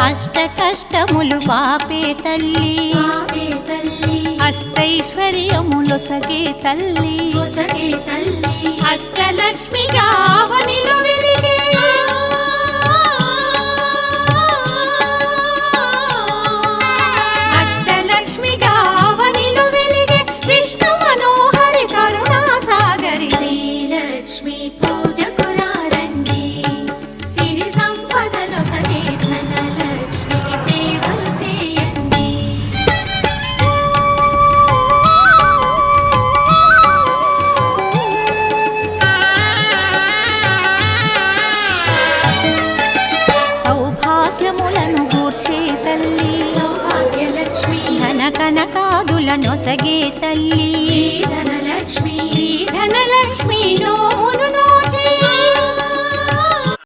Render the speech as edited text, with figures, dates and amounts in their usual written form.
అష్ట కష్టములు పాపే తల్లి అష్టైశ్వర్యములొసగే తల్లి అష్టలక్ష్మిగా అవనిలో వెలిగే అష్టలక్ష్మిగా అవనిలో వెలిగే విష్ణు మనోహరి కరుణా సాగరి శ్రీలక్ష్మి పూజకు రండి సిరి సంపదలో సగే ధనలక్ష్మికి సేవలు చేయండి. సౌభాగ్యములను గూర్చే తల్లి సౌభాగ్యలక్ష్మి ధన కనకాదులను సగే తల్లి ధన